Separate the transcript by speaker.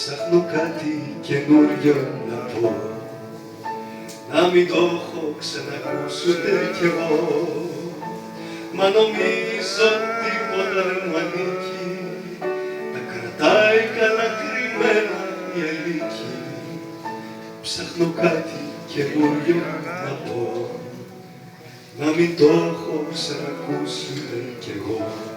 Speaker 1: Ψάχνω κάτι καινούριο να πω, να μην το έχω ξανακούσει ούτε κι εγώ. Μα νομίζω τίποτα δεν μου ανήκει, τα κρατάει καλά κρυμμένα η αλήκη. Ψάχνω κάτι καινούριο να πω, να μην το έχω ξανακούσει ούτε κι εγώ.